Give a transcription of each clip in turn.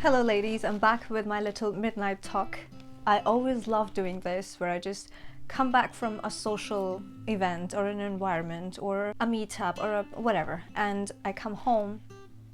Hello ladies, I'm back with my little midnight talk. I always love doing this where I just come back from a social event or an environment or a meetup or whatever, and I come home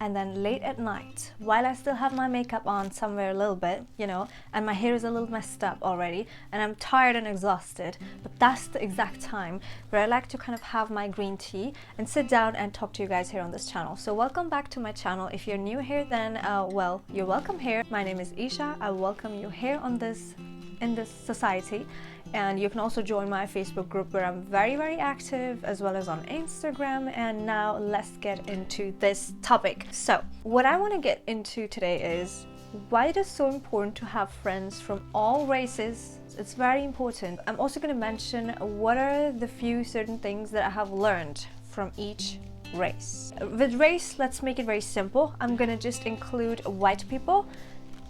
and then late at night, while I still have my makeup on somewhere a little bit, and my hair is a little messed up already and I'm tired and exhausted, but that's the exact time where I like to kind of have my green tea and sit down and talk to you guys here on this channel. So welcome back to my channel. If you're new here, then well, you're welcome here. My name is Esha. I welcome you here in this society. And you can also join my Facebook group where I'm very active, as well as on Instagram. And now let's get into this topic. So what I want to get into today is why it is so important to have friends from all races. It's very important. I'm also going to mention what are the few certain things that I have learned from each race. With race, let's make it very simple. I'm going to just include white people,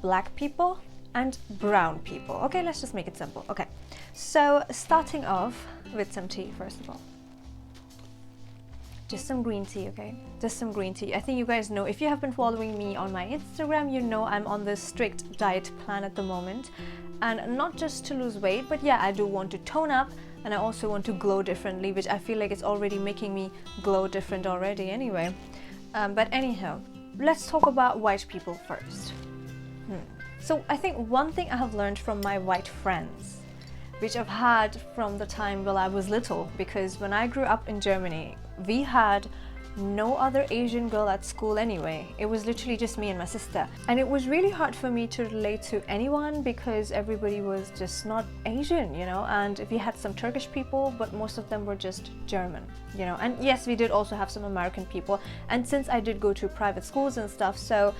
black people, and brown people. Okay, let's just make it simple. Okay, so starting off with some tea first of all. Just some green tea, okay? Just some green tea. I think you guys know, if you have been following me on my Instagram, you know I'm on this strict diet plan at the moment. And not just to lose weight, but yeah, I do want to tone up and I also want to glow differently, which I feel like it's already making me glow different already anyway. But anyhow, let's talk about white people first. So I think one thing I have learned from my white friends, which I've had from the time when I was little, because when I grew up in Germany, we had no other Asian girl at school anyway. It was literally just me and my sister. And it was really hard for me to relate to anyone because everybody was just not Asian, and we had some Turkish people, but most of them were just German, and yes, we did also have some American people. And since I did go to private schools and stuff, so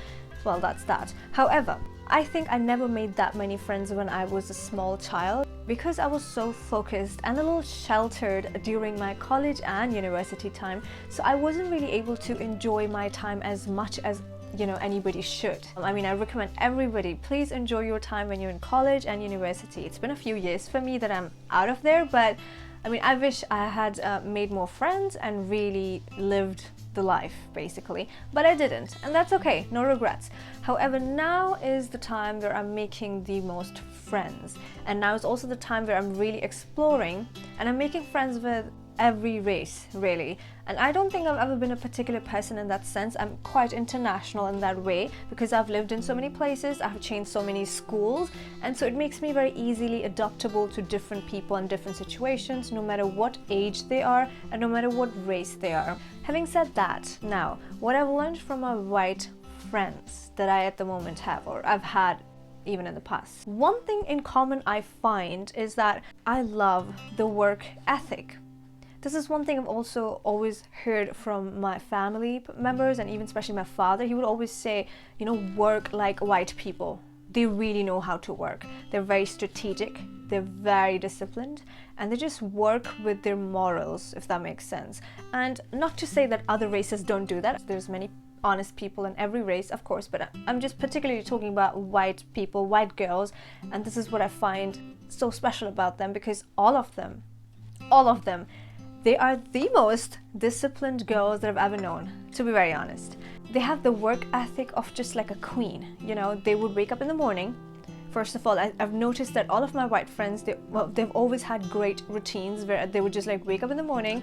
well, that's that. However, I think I never made that many friends when I was a small child because I was so focused and a little sheltered during my college and university time. So I wasn't really able to enjoy my time as much as anybody should. I mean, I recommend everybody, please enjoy your time when you're in college and university. It's been a few years for me that I'm out of there, but I mean, I wish I had made more friends and really lived the life basically, but I didn't, and that's okay, no regrets. However, now is the time where I'm making the most friends, and now is also the time where I'm really exploring and I'm making friends with every race really. And I don't think I've ever been a particular person in that sense. I'm quite international in that way because I've lived in so many places, I've changed so many schools, and so it makes me very easily adaptable to different people and different situations, no matter what age they are and no matter what race they are. Having said that, now what I've learned from my white friends that I at the moment have, or I've had even in the past, one thing in common I find is that I love the work ethic. This is one thing I've also always heard from my family members, and even especially my father. He would always say, work like white people. They really know how to work. They're very strategic, they're very disciplined, and they just work with their morals, if that makes sense. And not to say that other races don't do that. There's many honest people in every race, of course, but I'm just particularly talking about white people, white girls, and this is what I find so special about them, because all of them, they are the most disciplined girls that I've ever known, to be very honest. They have the work ethic of just like a queen, they would wake up in the morning. First of all, I've noticed that all of my white friends, they've always had great routines where they would just like wake up in the morning,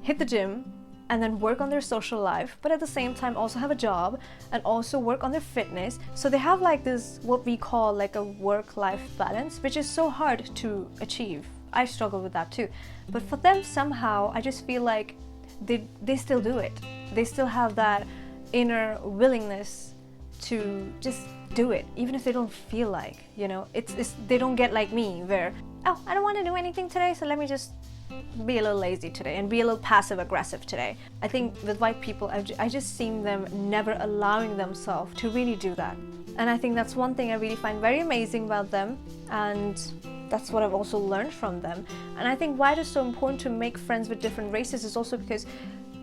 hit the gym, and then work on their social life, but at the same time also have a job and also work on their fitness. So they have like this, what we call like a work-life balance, which is so hard to achieve. I struggle with that too. But for them, somehow, I just feel like they still do it. They still have that inner willingness to just do it, even if they don't feel like, they don't get like me where, oh, I don't want to do anything today, so let me just be a little lazy today and be a little passive aggressive today. I think with white people, I just seen them never allowing themselves to really do that. And I think that's one thing I really find very amazing about them, and that's what I've also learned from them. And I think why it is so important to make friends with different races is also because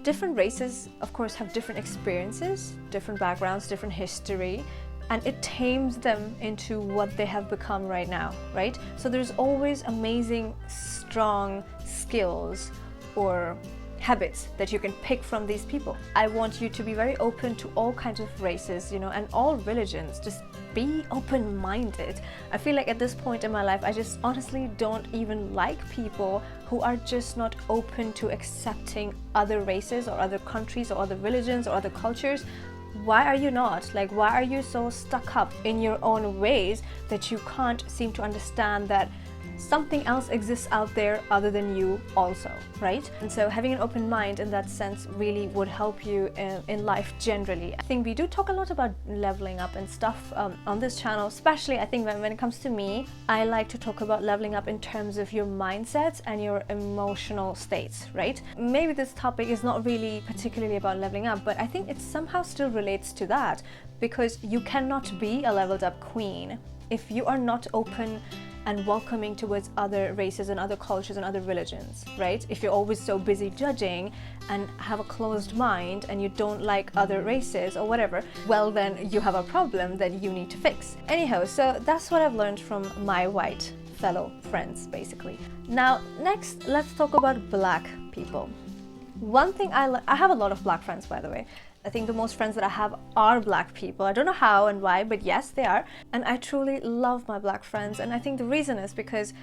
different races, of course, have different experiences, different backgrounds, different history, and it tames them into what they have become right now, right? So there's always amazing, strong skills or habits that you can pick from these people. I want you to be very open to all kinds of races, you know, and all religions. Just be open-minded. I feel like at this point in my life, I just honestly don't even like people who are just not open to accepting other races or other countries or other religions or other cultures. Why are you not? Like, why are you so stuck up in your own ways that you can't seem to understand that something else exists out there other than you also, right? And so having an open mind in that sense really would help you in life generally. I think we do talk a lot about leveling up and stuff on this channel, especially I think when it comes to me, I like to talk about leveling up in terms of your mindsets and your emotional states, right? Maybe this topic is not really particularly about leveling up, but I think it somehow still relates to that, because you cannot be a leveled up queen if you are not open and welcoming towards other races and other cultures and other religions, right? If you're always so busy judging and have a closed mind and you don't like other races or whatever, well then you have a problem that you need to fix. Anyhow, so that's what I've learned from my white fellow friends, basically. Now, next, let's talk about black people. One thing I have a lot of black friends, by the way. I think the most friends that I have are black people. I don't know how and why, but yes, they are. And I truly love my black friends. And I think the reason is because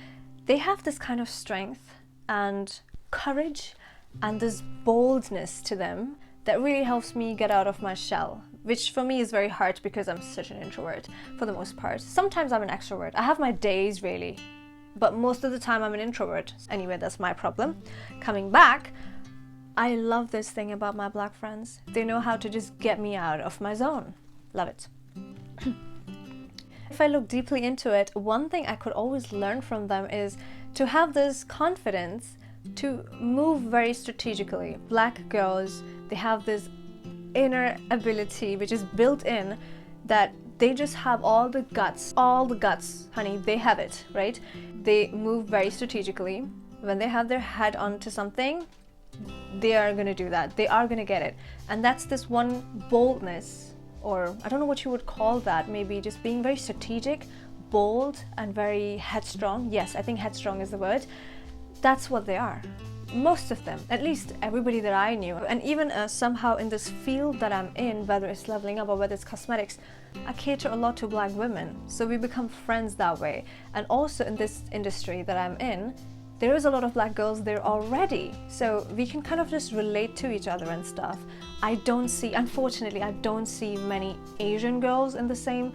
they have this kind of strength and courage and this boldness to them that really helps me get out of my shell, which for me is very hard because I'm such an introvert for the most part. Sometimes I'm an extrovert. I have my days really, but most of the time I'm an introvert. Anyway, that's my problem. Coming back, I love this thing about my black friends. They know how to just get me out of my zone. Love it. If I look deeply into it, one thing I could always learn from them is to have this confidence to move very strategically. Black girls, they have this inner ability which is built in, that they just have all the guts, honey, they have it, right? They move very strategically. When they have their head onto something, they are going to do that. They are going to get it. And that's this one boldness, or I don't know what you would call that, maybe just being very strategic, bold, and very headstrong. Yes, I think headstrong is the word. That's what they are. Most of them, at least everybody that I knew. And even somehow in this field that I'm in, whether it's leveling up or whether it's cosmetics, I cater a lot to black women. So we become friends that way. And also in this industry that I'm in, there is a lot of black girls there already, so we can kind of just relate to each other and stuff. Unfortunately, I don't see many Asian girls in the same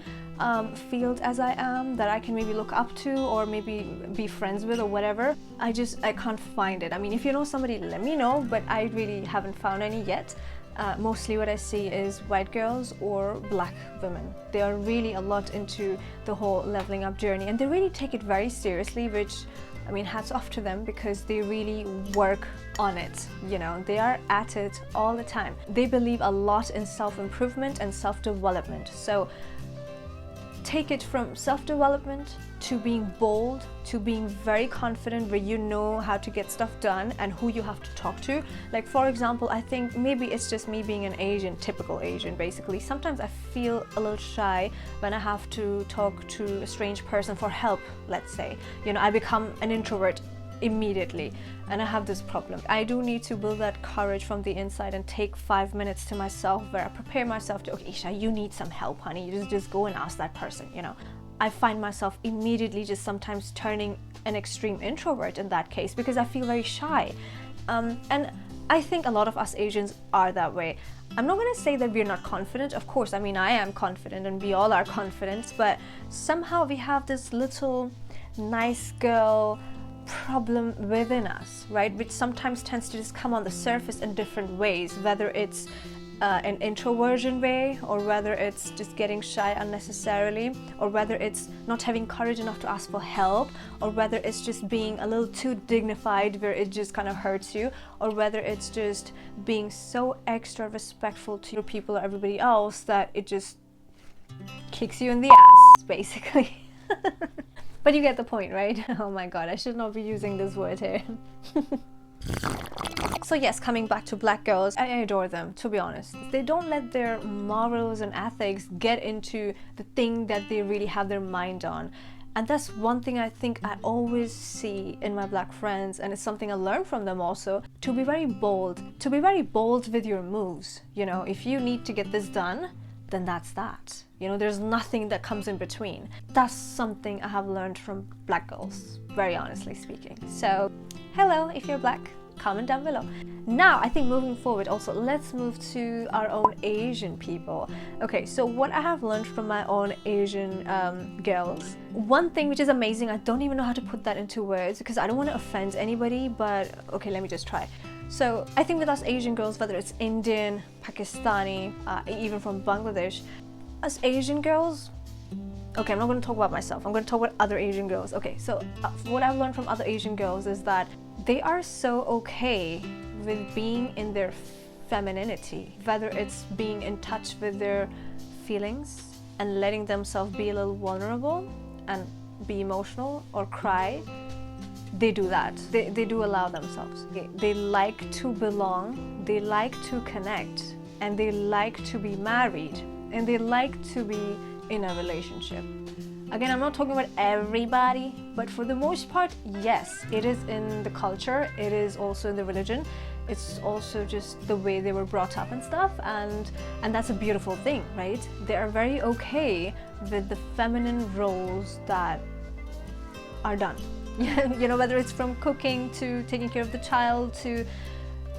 field as I am that I can maybe look up to or maybe be friends with or whatever. I can't find it. I mean, if you know somebody, let me know, but I really haven't found any yet. Mostly what I see is white girls or black women. They are really a lot into the whole leveling up journey, and they really take it very seriously, which, I mean, hats off to them, because they really work on it, you know, they are at it all the time. They believe a lot in self-improvement and self-development. So take it from self-development to being bold, to being very confident where you know how to get stuff done and who you have to talk to. Like, for example, I think maybe it's just me being an Asian, typical Asian basically. Sometimes I feel a little shy when I have to talk to a strange person for help, let's say. You know, I become an introvert immediately, and I have this problem. I do need to build that courage from the inside and take 5 minutes to myself where I prepare myself to, okay, Esha, you need some help, honey. You just go and ask that person, you know. I find myself immediately just sometimes turning an extreme introvert in that case because I feel very shy. And I think a lot of us Asians are that way. I'm not going to say that we're not confident. Of course, I mean, I am confident and we all are confident, but somehow we have this little nice girl problem within us, right? Which sometimes tends to just come on the surface in different ways, whether it's an introversion way, or whether it's just getting shy unnecessarily, or whether it's not having courage enough to ask for help, or whether it's just being a little too dignified where it just kind of hurts you, or whether it's just being so extra respectful to your people or everybody else that it just kicks you in the ass, basically. But you get the point, right? Oh my god, I should not be using this word here. So yes, coming back to black girls, I adore them, to be honest. They don't let their morals and ethics get into the thing that they really have their mind on. And that's one thing I think I always see in my black friends, and it's something I learned from them also, to be very bold with your moves. You know, if you need to get this done, then that's that. You know, there's nothing that comes in between. That's something I have learned from black girls, very honestly speaking. So, hello, if you're black, comment down below. Now, I think moving forward also, let's move to our own Asian people. Okay, so what I have learned from my own Asian girls, one thing which is amazing, I don't even know how to put that into words because I don't want to offend anybody, but okay, let me just try. So I think with us Asian girls, whether it's Indian, Pakistani, even from Bangladesh, us Asian girls, okay, I'm not going to talk about myself, I'm going to talk about other Asian girls. Okay, so what I've learned from other Asian girls is that they are so okay with being in their femininity, whether it's being in touch with their feelings and letting themselves be a little vulnerable and be emotional or cry. They do that. They do allow themselves. They like to belong, they like to connect, and they like to be married, and they like to be in a relationship. Again, I'm not talking about everybody, but for the most part, yes, it is in the culture, it is also in the religion, it's also just the way they were brought up and stuff, and that's a beautiful thing, right? They are very okay with the feminine roles that are done. You know, whether it's from cooking to taking care of the child to,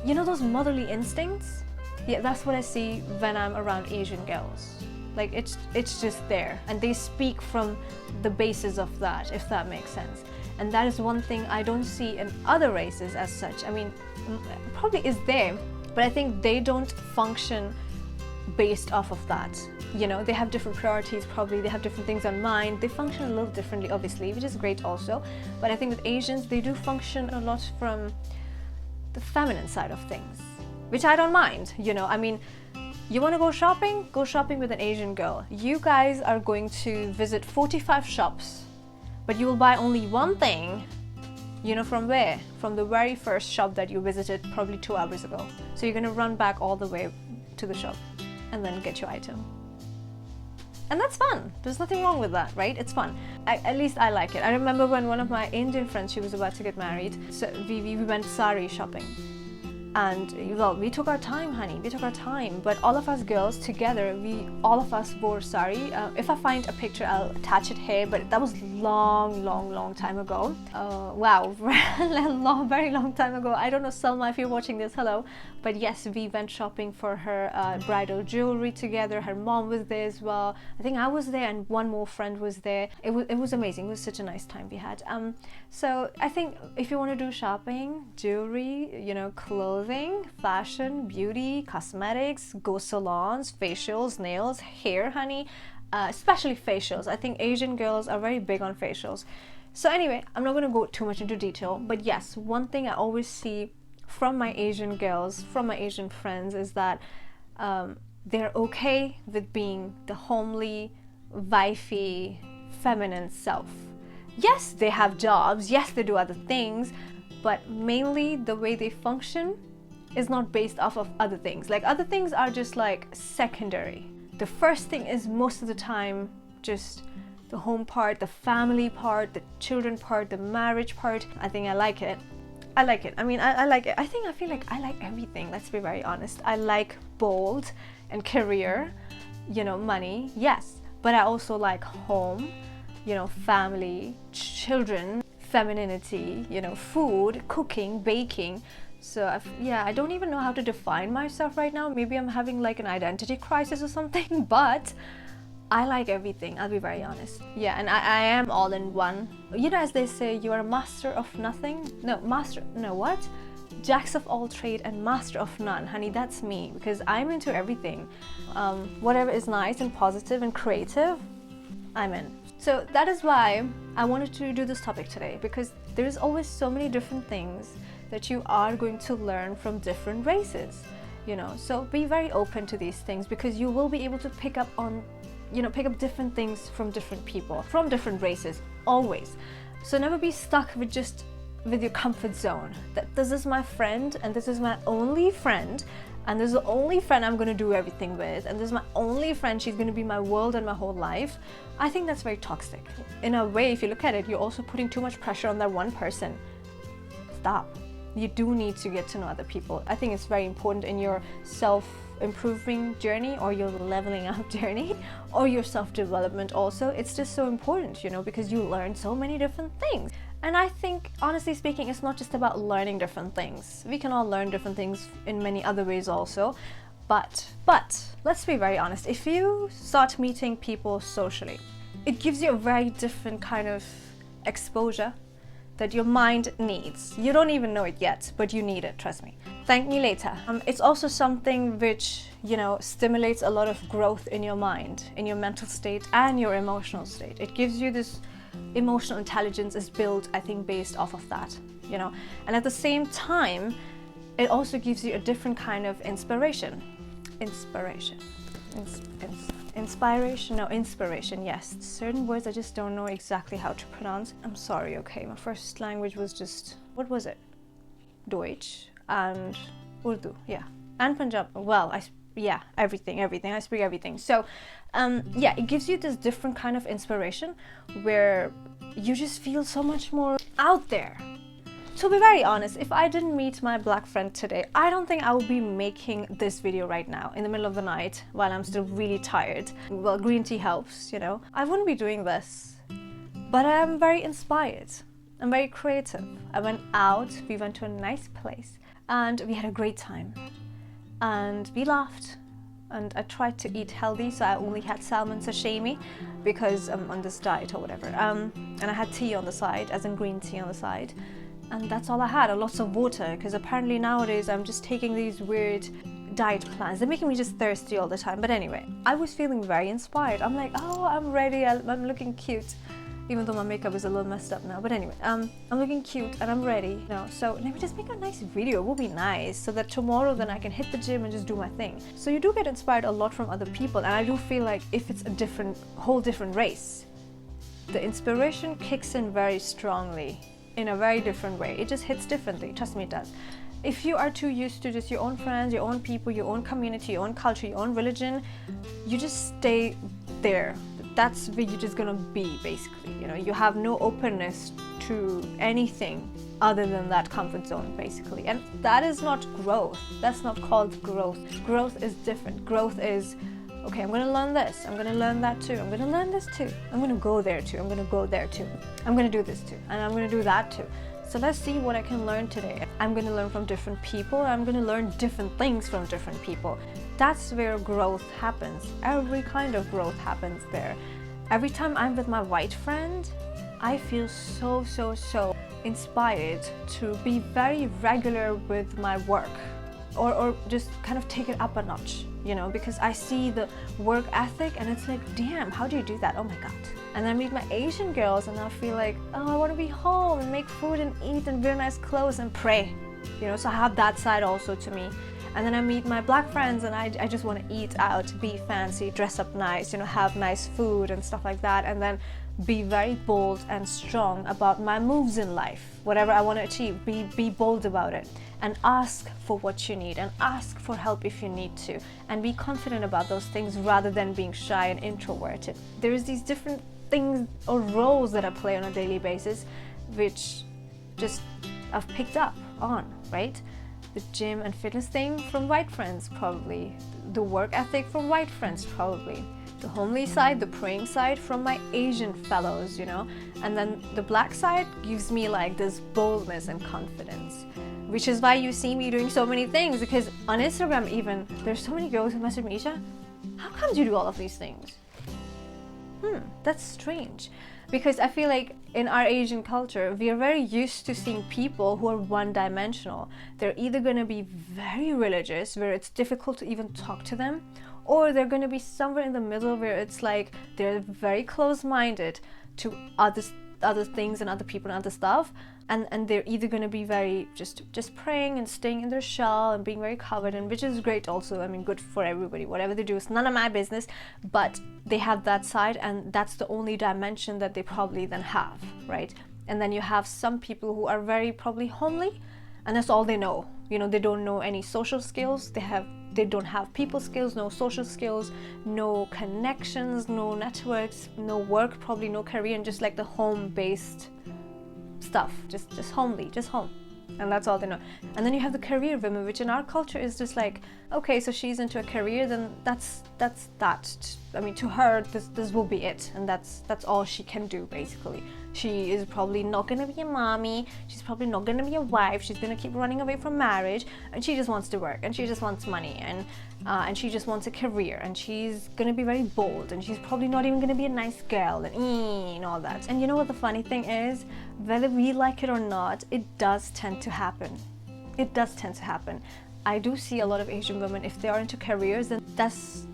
you know, those motherly instincts. Yeah, that's what I see when I'm around Asian girls. Like it's just there, and they speak from the basis of that, if that makes sense. And that is one thing I don't see in other races as such. I mean, probably is there, but I think they don't function based off of that. You know, they have different priorities, probably they have different things on mind. They function a little differently, obviously, which is great also. But I think with Asians, they do function a lot from the feminine side of things, which I don't mind. You know, I mean, you want to go shopping? Go shopping with an Asian girl. You guys are going to visit 45 shops, but you will buy only one thing. You know, from where? From the very first shop that you visited probably 2 hours ago. So you're going to run back all the way to the shop and then get your item. And that's fun. There's nothing wrong with that, right? It's fun. At least I like it. I remember when one of my Indian friends, she was about to get married, so we went sari shopping. And well, we took our time, honey, we took our time. But all of us girls together, all of us wore sari. If I find a picture, I'll attach it here, but that was long time ago. Wow, very long time ago. I don't know, Salma, if you're watching this, hello. But yes, we went shopping for her bridal jewelry together. Her mom was there as well. I think I was there and one more friend was there. It was amazing. It was such a nice time we had. So I think if you want to do shopping, jewelry, you know, clothing, fashion, beauty, cosmetics, go salons, facials, nails, hair, honey, especially facials. I think Asian girls are very big on facials. So anyway, I'm not going to go too much into detail, but yes, one thing I always see from my Asian girls, from my Asian friends, is that they're okay with being the homely, wifey, feminine self. Yes, they have jobs, yes, they do other things, but mainly the way they function is not based off of other things. Like, other things are just like secondary. The first thing is most of the time just the home part, the family part, the children part, the marriage part. I think I like it. I like it. I mean, I like it. I feel like I like everything, let's be very honest. I like bold and career, you know, money, yes. But I also like home, you know, family, children, femininity, you know, food, cooking, baking. So yeah, I don't even know how to define myself right now. Maybe I'm having like an identity crisis or something, but I like everything, I'll be very honest. Yeah, and I am all in one. You know, as they say, you are a master of nothing. What? Jacks of all trade and master of none. Honey, that's me, because I'm into everything. Whatever is nice and positive and creative, I'm in. So that is why I wanted to do this topic today, because there's always so many different things that you are going to learn from different races, you know. So be very open to these things, because you will be able to pick up different things from different people, from different races, always. So never be stuck with your comfort zone, that this is my friend and this is my only friend, and this is the only friend I'm going to do everything with, and this is my only friend, she's going to be my world and my whole life, I think that's very toxic. In a way, if you look at it, you're also putting too much pressure on that one person. Stop. You do need to get to know other people. I think it's very important in your self-improving journey, or your leveling up journey, or your self-development also. It's just so important, you know, because you learn so many different things. And I think, honestly speaking, it's not just about learning different things. We can all learn different things in many other ways also. But let's be very honest. If you start meeting people socially, it gives you a very different kind of exposure that your mind needs. You don't even know it yet, but you need it, trust me. Thank me later. It's also something which, you know, stimulates a lot of growth in your mind, in your mental state and your emotional state. It gives you this emotional intelligence is built, I think, based off of that, you know. And at the same time, it also gives you a different kind of inspiration, yes. Certain words I just don't know exactly how to pronounce. I'm sorry, okay. My first language was just, what was it? Deutsch and Urdu, yeah. And Punjab, well, everything. I speak everything. So, yeah, it gives you this different kind of inspiration where you just feel so much more out there. To be very honest, if I didn't meet my black friend today, I don't think I would be making this video right now in the middle of the night while I'm still really tired. Well, green tea helps, you know. I wouldn't be doing this, but I'm very inspired. I'm very creative. I went out, we went to a nice place, and we had a great time. And we laughed, and I tried to eat healthy, so I only had salmon sashimi because I'm on this diet or whatever. And I had tea on the side, as in green tea on the side. And that's all I had, and lots of water, because apparently nowadays I'm just taking these weird diet plans. They're making me just thirsty all the time. But anyway, I was feeling very inspired. I'm like, oh, I'm ready, I'm looking cute. Even though my makeup is a little messed up now. But anyway, I'm looking cute and I'm ready. You know, so let me just make a nice video. It will be nice, so that tomorrow then I can hit the gym and just do my thing. So you do get inspired a lot from other people. And I do feel like if it's a whole different race, the inspiration kicks in very strongly, in a very different way. It just hits differently. Trust me, it does. If you are too used to just your own friends, your own people, your own community, your own culture, your own religion, you just stay there. That's where you're just gonna be, basically. You know, you have no openness to anything other than that comfort zone, basically. And that is not growth. That's not called growth. Growth is different. Growth is, okay, I'm gonna learn this, I'm gonna learn that too, I'm gonna learn this too, I'm gonna go there too, I'm gonna go there too, I'm gonna do this too, and I'm gonna do that too. So let's see what I can learn today. I'm gonna learn from different people, I'm gonna learn different things from different people. That's where growth happens. Every kind of growth happens there. Every time I'm with my white friend, I feel so inspired to be very regular with my work, or just kind of take it up a notch, you know, because I see the work ethic and it's like, damn, how do you do that? Oh my God. And I meet my Asian girls and I feel like, oh, I want to be home and make food and eat and wear nice clothes and pray, you know, so I have that side also to me. And then I meet my black friends and I just want to eat out, be fancy, dress up nice, you know, have nice food and stuff like that, and then be very bold and strong about my moves in life. Whatever I want to achieve, be bold about it, and ask for what you need, and ask for help if you need to, and be confident about those things rather than being shy and introverted. There's these different things or roles that I play on a daily basis, which just I've picked up on, right? The gym and fitness thing from white friends, probably. The work ethic from white friends, probably. The homely side, the praying side from my Asian fellows, you know. And then the black side gives me like this boldness and confidence, which is why you see me doing so many things, because on Instagram even, there's so many girls who message me, Esha, how come you do all of these things? That's strange. Because I feel like in our Asian culture, we are very used to seeing people who are one-dimensional. They're either going to be very religious, where it's difficult to even talk to them, or they're going to be somewhere in the middle where it's like they're very close-minded to other things and other people and other stuff, and they're either going to be very just praying and staying in their shell and being very covered, and which is great also. I mean, good for everybody. Whatever they do is none of my business, but they have that side, and that's the only dimension that they probably then have, right? And then you have some people who are very probably homely, and that's all they know. You know, they don't know any social skills, they don't have people skills, no social skills, no connections, no networks, no work, probably no career, and just like the home-based stuff, just homely, just home. And that's all they know. And then you have the career women, which in our culture is just like, okay, so she's into a career, then that's that. I mean, to her, this will be it, and that's all she can do basically. She is probably not gonna be a mommy. She's probably not gonna be a wife. She's gonna keep running away from marriage, and she just wants to work, and she just wants money, and she just wants a career, and she's gonna be very bold, and she's probably not even gonna be a nice girl, and all that. And you know what the funny thing is? Whether we like it or not, it does tend to happen. It does tend to happen. I do see a lot of Asian women, if they are into careers, then that's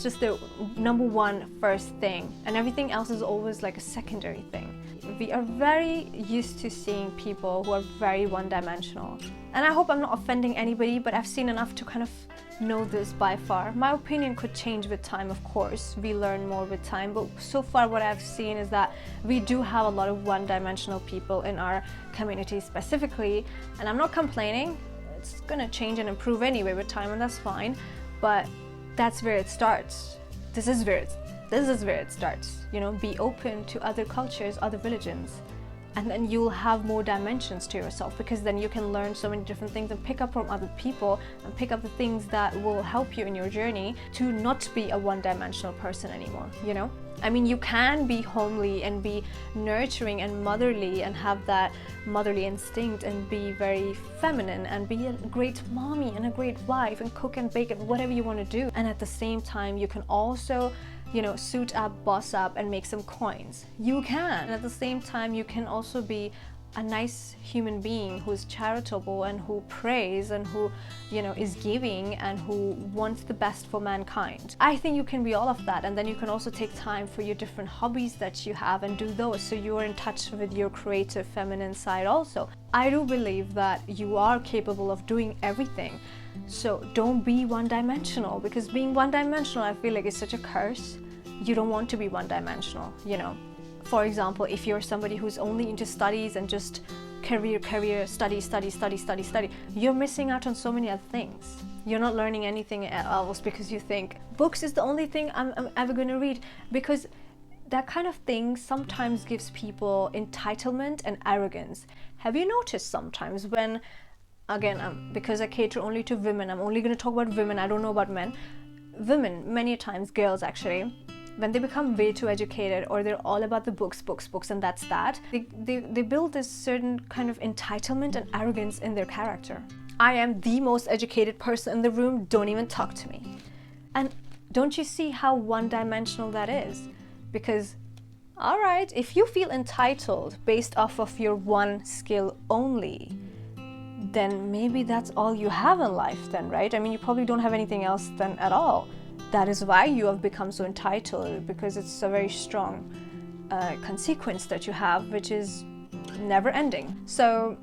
just the number one first thing, and everything else is always like a secondary thing. We are very used to seeing people who are very one-dimensional, and I hope I'm not offending anybody, but I've seen enough to kind of know this by far. My opinion could change with time, of course. We learn more with time, but so far what I've seen is that we do have a lot of one-dimensional people in our community specifically, and I'm not complaining. It's gonna change and improve anyway with time, and that's fine, but that's where it starts. This is where it starts. You know, be open to other cultures, other religions, and then you'll have more dimensions to yourself, because then you can learn so many different things and pick up from other people and pick up the things that will help you in your journey to not be a one-dimensional person anymore, you know? I mean, you can be homely and be nurturing and motherly and have that motherly instinct and be very feminine and be a great mommy and a great wife and cook and bake and whatever you want to do. And at the same time, you can also, you know, suit up, boss up, and make some coins. You can. And at the same time, you can also be a nice human being who's charitable and who prays and who, you know, is giving and who wants the best for mankind. I think you can be all of that, and then you can also take time for your different hobbies that you have and do those, so you're in touch with your creative feminine side also. I do believe that you are capable of doing everything, so don't be one-dimensional, because being one-dimensional, I feel like, is such a curse. You don't want to be one-dimensional, you know. For example, if you're somebody who's only into studies and just career, study, you're missing out on so many other things. You're not learning anything else because you think books is the only thing I'm ever going to read, because that kind of thing sometimes gives people entitlement and arrogance. Have you noticed sometimes when, again, because I cater only to women, I'm only going to talk about women, I don't know about men. Women, many times, girls actually, when they become way too educated, or they're all about the books, and that's that, they build this certain kind of entitlement and arrogance in their character. I am the most educated person in the room, don't even talk to me. And don't you see how one-dimensional that is? Because, all right, if you feel entitled based off of your one skill only, then maybe that's all you have in life then, right? I mean, you probably don't have anything else then at all. That is why you have become so entitled, because it's a very strong consequence that you have, which is never ending. So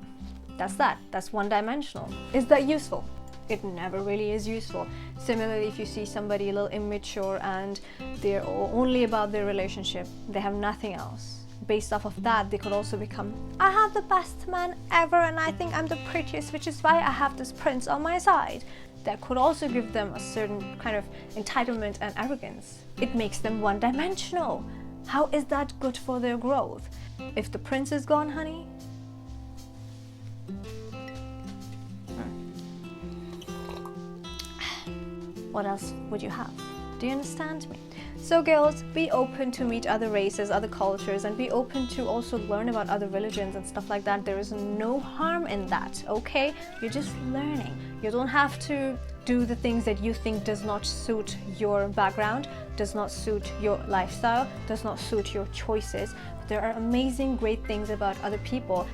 that's one-dimensional. Is that useful? It never really is useful. Similarly, if you see somebody a little immature and they're only about their relationship, they have nothing else. Based off of that, they could also become, I have the best man ever and I think I'm the prettiest, which is why I have this prince on my side. That could also give them a certain kind of entitlement and arrogance. It makes them one-dimensional. How is that good for their growth? If the prince is gone, honey, what else would you have? Do you understand me? So girls, be open to meet other races, other cultures, and be open to also learn about other religions and stuff like that. There is no harm in that, okay? You're just learning. You don't have to do the things that you think does not suit your background, does not suit your lifestyle, does not suit your choices. There are amazing, great things about other people,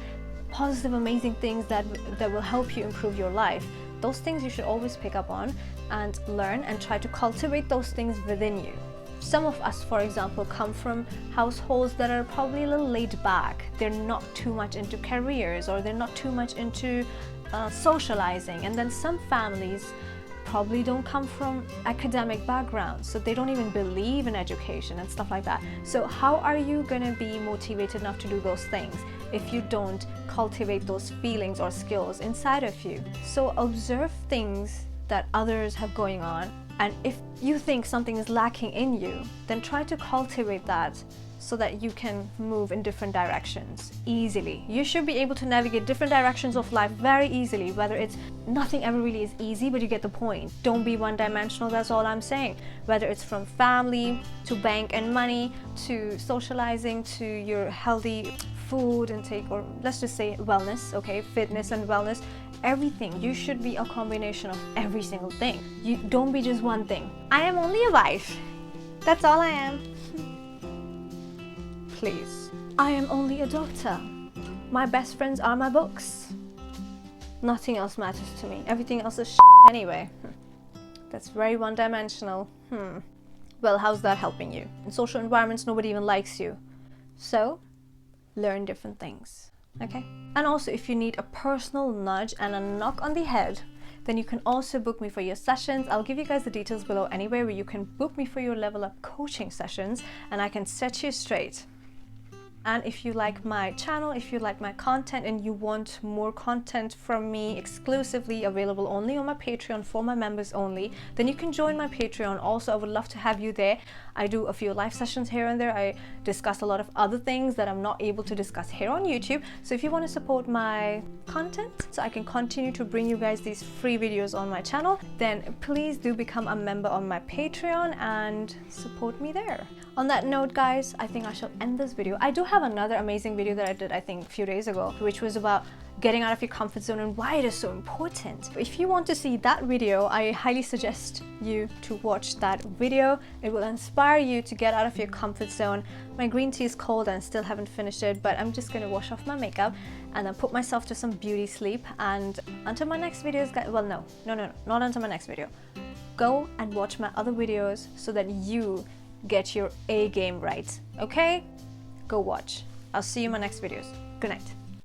positive, amazing things that will help you improve your life. Those things you should always pick up on and learn and try to cultivate those things within you. Some of us, for example, come from households that are probably a little laid back. They're not too much into careers, or they're not too much into socializing. And then some families, probably don't come from academic backgrounds, so they don't even believe in education and stuff like that. So how are you gonna be motivated enough to do those things if you don't cultivate those feelings or skills inside of you? So observe things that others have going on, and if you think something is lacking in you, then try to cultivate that so that you can move in different directions easily. You should be able to navigate different directions of life very easily, whether it's nothing ever really is easy, but you get the point. Don't be one-dimensional, that's all I'm saying. Whether it's from family to bank and money to socializing to your healthy food intake, or let's just say wellness, okay, fitness and wellness, everything. You should be a combination of every single thing. You don't be just one thing. I am only a wife. That's all I am. Please. I am only a doctor. My best friends are my books. Nothing else matters to me. Everything else is shit anyway. That's very one-dimensional. Well, how's that helping you? In social environments, nobody even likes you. So, learn different things, okay? And also, if you need a personal nudge and a knock on the head, then you can also book me for your sessions. I'll give you guys the details below anyway, where you can book me for your level up coaching sessions and I can set you straight. And if you like my channel, if you like my content and you want more content from me exclusively available only on my Patreon for my members only, then you can join my Patreon. Also, I would love to have you there. I do a few live sessions here and there. I discuss a lot of other things that I'm not able to discuss here on YouTube. So if you want to support my content so I can continue to bring you guys these free videos on my channel, then please do become a member on my Patreon and support me there. On that note, guys, I think I shall end this video. I do have another amazing video that I did, I think, a few days ago, which was about getting out of your comfort zone and why it is so important. If you want to see that video, I highly suggest you to watch that video. It will inspire you to get out of your comfort zone. My green tea is cold and I still haven't finished it, but I'm just gonna wash off my makeup and then put myself to some beauty sleep. And until my next videos, guys, well, no, not until my next video. Go and watch my other videos so that you get your A game right, okay? Go watch. I'll see you in my next videos. Good night.